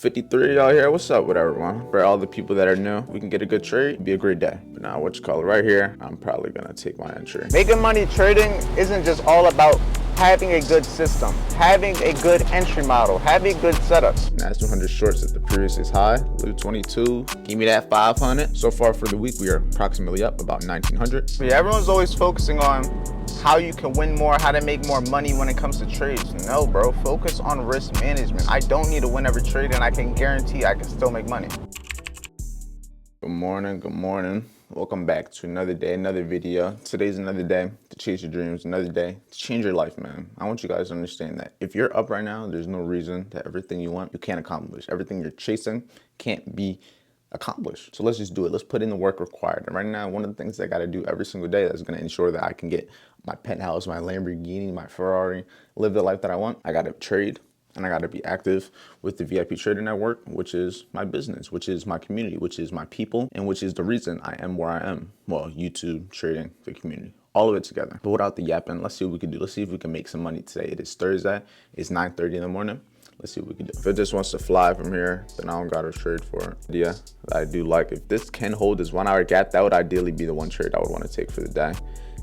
53 y'all here. What's up with everyone? For all the people that are new, we can get a good trade. It'd be a great day. But now what you call it right here, I'm probably gonna take my entry. Making money trading isn't just all about having a good system, having a good entry model, having good setups. That's 200 shorts at the previous is high. Blue 22. Give me that 500. So far for the week, we are approximately up about 1900. Yeah, everyone's always focusing on how you can win more, how to make more money when it comes to trades. No, bro, focus on risk management. I don't need to win every trade, and I can guarantee I can still make money. Good morning, good morning. Welcome back to another day, another video. Today's another day to chase your dreams, another day to change your life, man. I want you guys to understand that if you're up right now, there's no reason that everything you want, you can't accomplish. Everything you're chasing can't be accomplished. So let's just do it. Let's put in the work required. And right now, one of the things I got to do every single day that's going to ensure that I can get my penthouse, my Lamborghini, my Ferrari, live the life that I want, I got to trade. And I got to be active with the VIP Trader Network, which is my business, which is my community, which is my people, and which is the reason I am where I am. Well, YouTube, trading, the community, all of it together. But without the yapping, let's see what we can do. Let's see if we can make some money today. It is Thursday. It's 9:30 in the morning. Let's see what we can do. If it just wants to fly from here, then I don't got to trade for it. Yeah, I do like if this can hold this 1 hour gap, that would ideally be the one trade I would want to take for the day.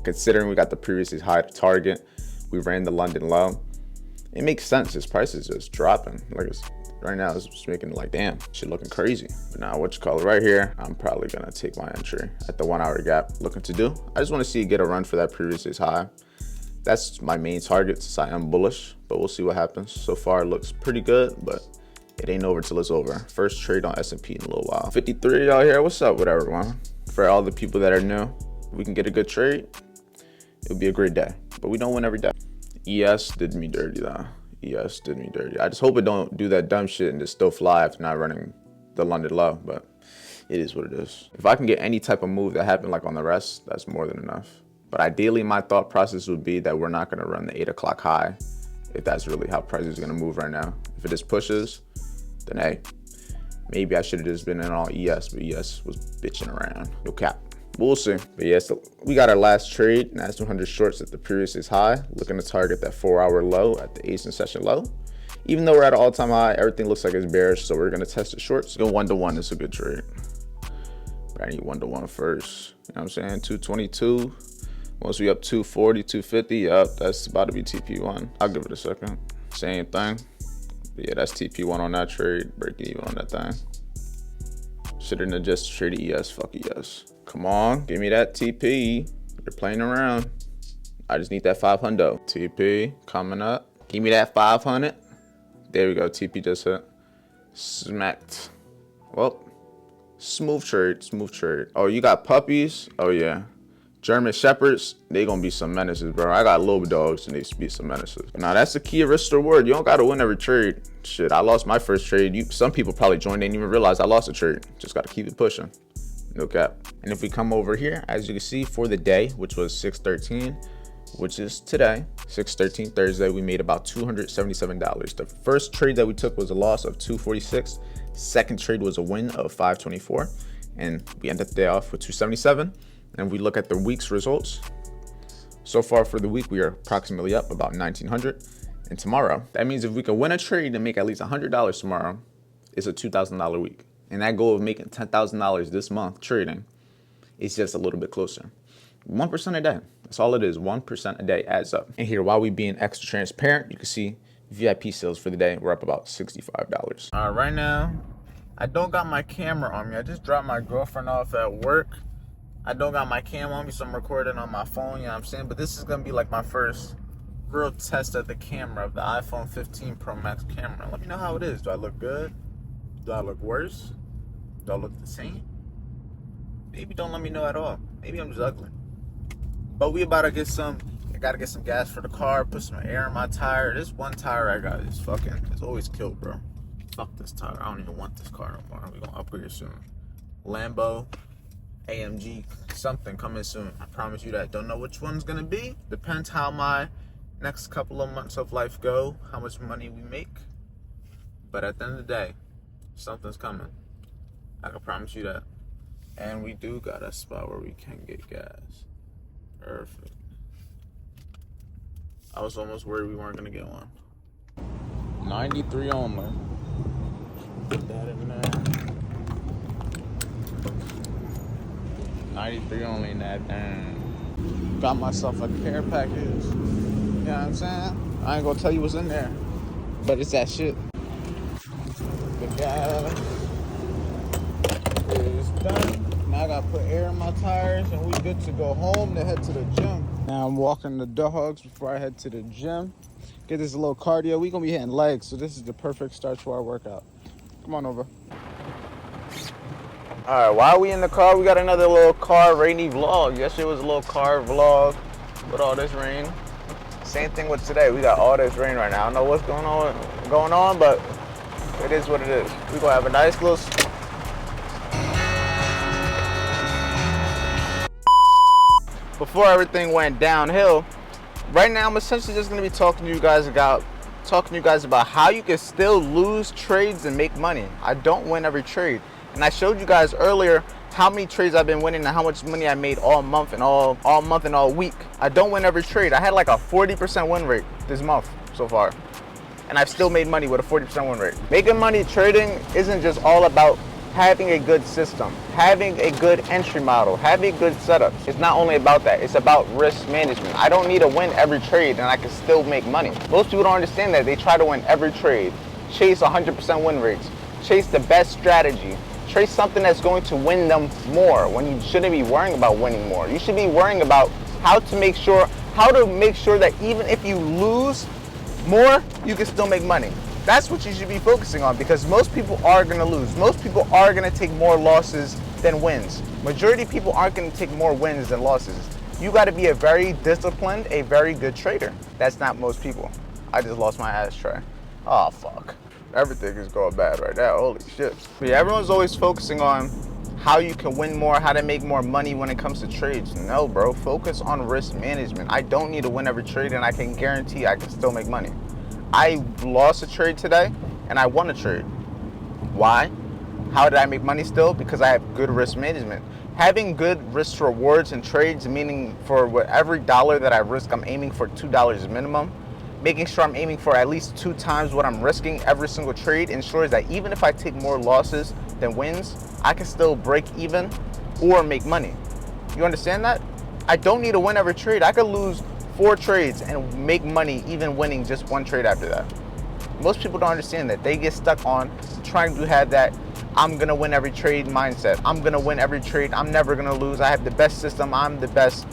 Considering we got the previous high to target, we ran the London low. It makes sense. This price is just dropping. Like right now, it's just making like, damn, shit looking crazy. But now what you call it right here, I'm probably gonna take my entry at the 1 hour gap. Looking to do, I just want to see it get a run for that previous high. That's my main target since I am bullish, but we'll see what happens. So far it looks pretty good, but it ain't over till it's over. First trade on S&P in a little while. 53 y'all here. What's up with everyone? For all the people that are new, we can get a good trade. It would be a great day, but we don't win every day. ES did me dirty though. ES did me dirty. I just hope it don't do that dumb shit and just still fly after not running the London low, but it is what it is. If I can get any type of move that happened like on the rest, that's more than enough. But ideally, my thought process would be that we're not gonna run the 8 o'clock high if that's really how price is gonna move right now. If it just pushes, then hey, maybe I should have just been in all ES, but ES was bitching around. No cap. We'll see. But yeah, so we got our last trade. That's 200 shorts at the previous is high. Looking to target that 4 hour low at the Asian session low. Even though we're at an all-time high, everything looks like it's bearish, so we're gonna test the shorts. Go 1-to-1 is a good trade. But I need 1-to-1 first. You know what I'm saying? 222. Once we up 240, 250, yep, that's about to be TP1. I'll give it a second. Same thing. But yeah, that's TP1 on that trade. Break even on that thing. Shouldn't have just traded ES. Fuck ES. Come on, give me that TP. You're playing around. I just need that 500. TP coming up. Give me that 500. There we go. TP just hit. Smacked. Well, smooth trade, smooth trade. Oh, you got puppies? Oh yeah. German Shepherds, they gonna be some menaces, bro. I got little dogs and they be some menaces. Now that's the key of risk to reward. You don't gotta win every trade. Shit, I lost my first trade. Some people probably joined, didn't even realize I lost a trade. Just gotta keep it pushing. No cap. And if we come over here, as you can see for the day, which was 6/13, which is today, 6/13 Thursday, we made about $277. The first trade that we took was a loss of 246. Second trade was a win of 524. And we ended the day off with 277. And we look at the week's results. So far for the week, we are approximately up about 1900. And tomorrow, that means if we can win a trade and make at least $100 tomorrow, it's a $2,000 week. And that goal of making $10,000 this month trading is just a little bit closer. 1% a day. That's all it is. 1% a day adds up. And here, while we being extra transparent, you can see VIP sales for the day. We're up about $65. Right now, I don't got my camera on me. I just dropped my girlfriend off at work. I don't got my cam on me, so I'm recording on my phone, you know what I'm saying? But this is gonna be like my first real test of the camera, of the iPhone 15 Pro Max camera. Let me know how it is. Do I look good? Do I look worse? Do I look the same? Maybe don't let me know at all. Maybe I'm just ugly. But we about to get I gotta get some gas for the car, put some air in my tire. This one tire I got is it's always killed, bro. Fuck this tire. I don't even want this car no more. We're gonna upgrade it soon. Lambo, AMG, something coming soon. I promise you that. Don't know which one's gonna be. Depends how my next couple of months of life go, how much money we make. But at the end of the day, something's coming. I can promise you that. And we do got a spot where we can get gas. Perfect. I was almost worried we weren't gonna get one. 93 only. Put that in there. 93 only in that thing. Got myself a care package. You know what I'm saying? I ain't gonna tell you what's in there, but it's that shit. The gas is done. Now I gotta put air in my tires and we good to go home to head to the gym. Now I'm walking the dogs before I head to the gym. Get this little cardio. We gonna be hitting legs, so this is the perfect start to our workout. Come on over. All right, while we in the car, we got another little car rainy vlog. Yesterday was a little car vlog with all this rain. Same thing with today. We got all this rain right now. I don't know what's going on, but it is what it is. We gonna have a nice little. Before everything went downhill, right now I'm essentially just gonna be talking to you guys about how you can still lose trades and make money. I don't win every trade. And I showed you guys earlier how many trades I've been winning and how much money I made all month and all week. I don't win every trade. I had like a 40% win rate this month so far. And I've still made money with a 40% win rate. Making money trading isn't just all about having a good system, having a good entry model, having good setups. It's not only about that, it's about risk management. I don't need to win every trade and I can still make money. Most people don't understand that. They try to win every trade, chase 100% win rates, chase the best strategy, chase something that's going to win them more when you shouldn't be worrying about winning more. You should be worrying about how to make sure that even if you lose more, you can still make money. That's what you should be focusing on, because most people are going to lose. Most people are going to take more losses than wins. Majority of people aren't going to take more wins than losses. You got to be a very disciplined, a very good trader. That's not most people. I just lost my ashtray. Oh, fuck. Everything is going bad right now. Holy shit. But yeah, everyone's always focusing on how you can win more, how to make more money when it comes to trades. No, bro. Focus on risk management. I don't need to win every trade, and I can guarantee I can still make money. I lost a trade today, and I won a trade. Why? How did I make money still? Because I have good risk management. Having good risk rewards in trades, meaning for every dollar that I risk, I'm aiming for $2 minimum. Making sure I'm aiming for at least 2 times what I'm risking every single trade ensures that even if I take more losses than wins, I can still break even or make money. You understand that? I don't need to win every trade. I could lose 4 trades and make money even winning just 1 trade after that. Most people don't understand that. They get stuck on trying to have that I'm gonna win every trade mindset. I'm gonna win every trade. I'm never gonna lose. I have the best system. I'm the best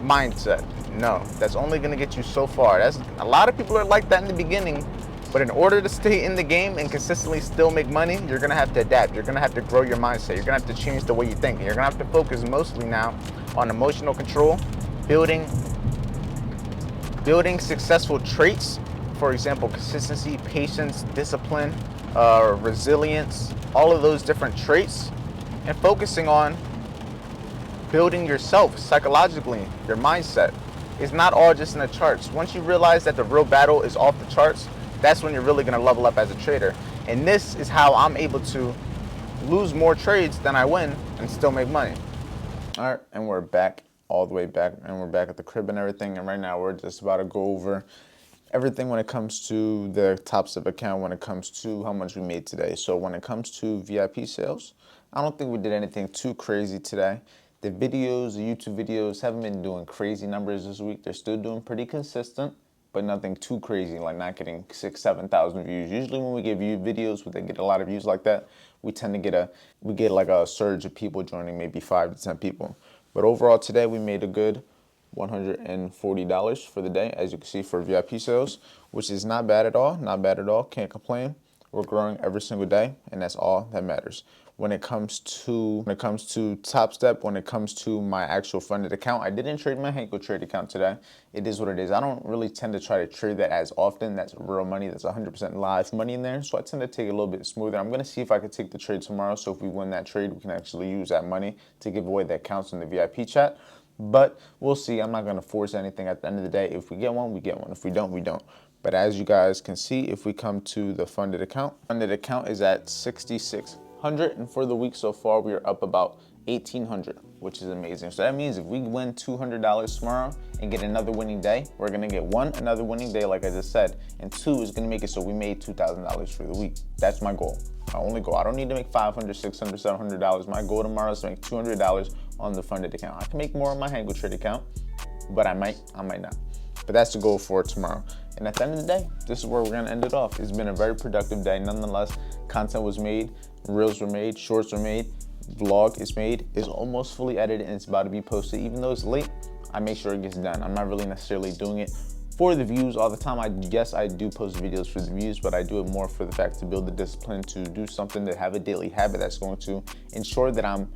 mindset. No, that's only gonna get you so far. A lot of people are like that in the beginning, but in order to stay in the game and consistently still make money, you're gonna have to adapt. You're gonna have to grow your mindset. You're gonna have to change the way you think. And you're gonna have to focus mostly now on emotional control, building successful traits. For example, consistency, patience, discipline, resilience, all of those different traits, and focusing on building yourself psychologically, your mindset. It's not all just in the charts. Once you realize that the real battle is off the charts, that's when you're really gonna level up as a trader. And this is how I'm able to lose more trades than I win and still make money. All right, and we're back, all the way back, and we're back at the crib and everything. And right now we're just about to go over everything when it comes to the Top Step account, when it comes to how much we made today. So when it comes to VIP sales, I don't think we did anything too crazy today. The videos, the YouTube videos haven't been doing crazy numbers this week. They're still doing pretty consistent, but nothing too crazy, like not getting 6,000, 7,000 views. Usually when we get videos that get a lot of views like that, we tend to get like a surge of people joining, maybe 5 to 10 people. But overall today we made a good $140 for the day, as you can see, for VIP sales, which is not bad at all. Not bad at all. Can't complain. We're growing every single day, and that's all that matters. When it comes to Top Step, when it comes to my actual funded account, I didn't trade my Hanko trade account today. It is what it is. I don't really tend to try to trade that as often. That's real money. That's 100% live money in there. So I tend to take it a little bit smoother. I'm going to see if I can take the trade tomorrow. So if we win that trade, we can actually use that money to give away the accounts in the VIP chat. But we'll see. I'm not going to force anything. At the end of the day, if we get one, we get one. If we don't, we don't. But as you guys can see, if we come to the funded account is at 6,600, and for the week so far, we are up about 1,800, which is amazing. So that means if we win $200 tomorrow and get another winning day, we're gonna get another winning day, like I just said, and 2 is gonna make it so we made $2,000 for the week. That's my goal. I don't need to make $500, $600, $700. My goal tomorrow is to make $200 on the funded account. I can make more on my Hango Trade account, but I might not. But that's the goal for tomorrow. And at the end of the day, this is where we're gonna end it off. It's been a very productive day. Nonetheless, content was made, reels were made, shorts were made, vlog is made, it's almost fully edited, and it's about to be posted. Even though it's late, I make sure it gets done. I'm not really necessarily doing it for the views all the time. I guess I do post videos for the views, but I do it more for the fact to build the discipline, to do something, to have a daily habit that's going to ensure that I'm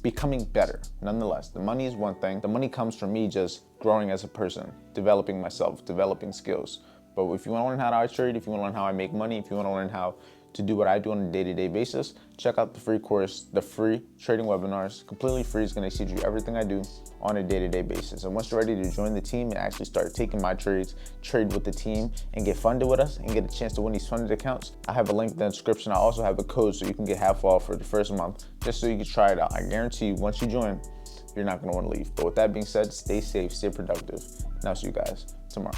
becoming better. Nonetheless, the money is one thing. The money comes from me just growing as a person, developing myself, developing skills. But if you want to learn how I trade, if you want to learn how I make money, if you want to learn how to do what I do on a day-to-day basis, check out the free course, the free trading webinars. Completely free. Is going to teach you everything I do on a day-to-day basis. And once you're ready to join the team and actually start taking my trades, trade with the team, and get funded with us and get a chance to win these funded accounts, I have a link in the description. I also have a code so you can get half off for the first month, just so you can try it out. I guarantee you, once you join, you're not going to want to leave. But with that being said, stay safe, stay productive, and I'll see you guys tomorrow.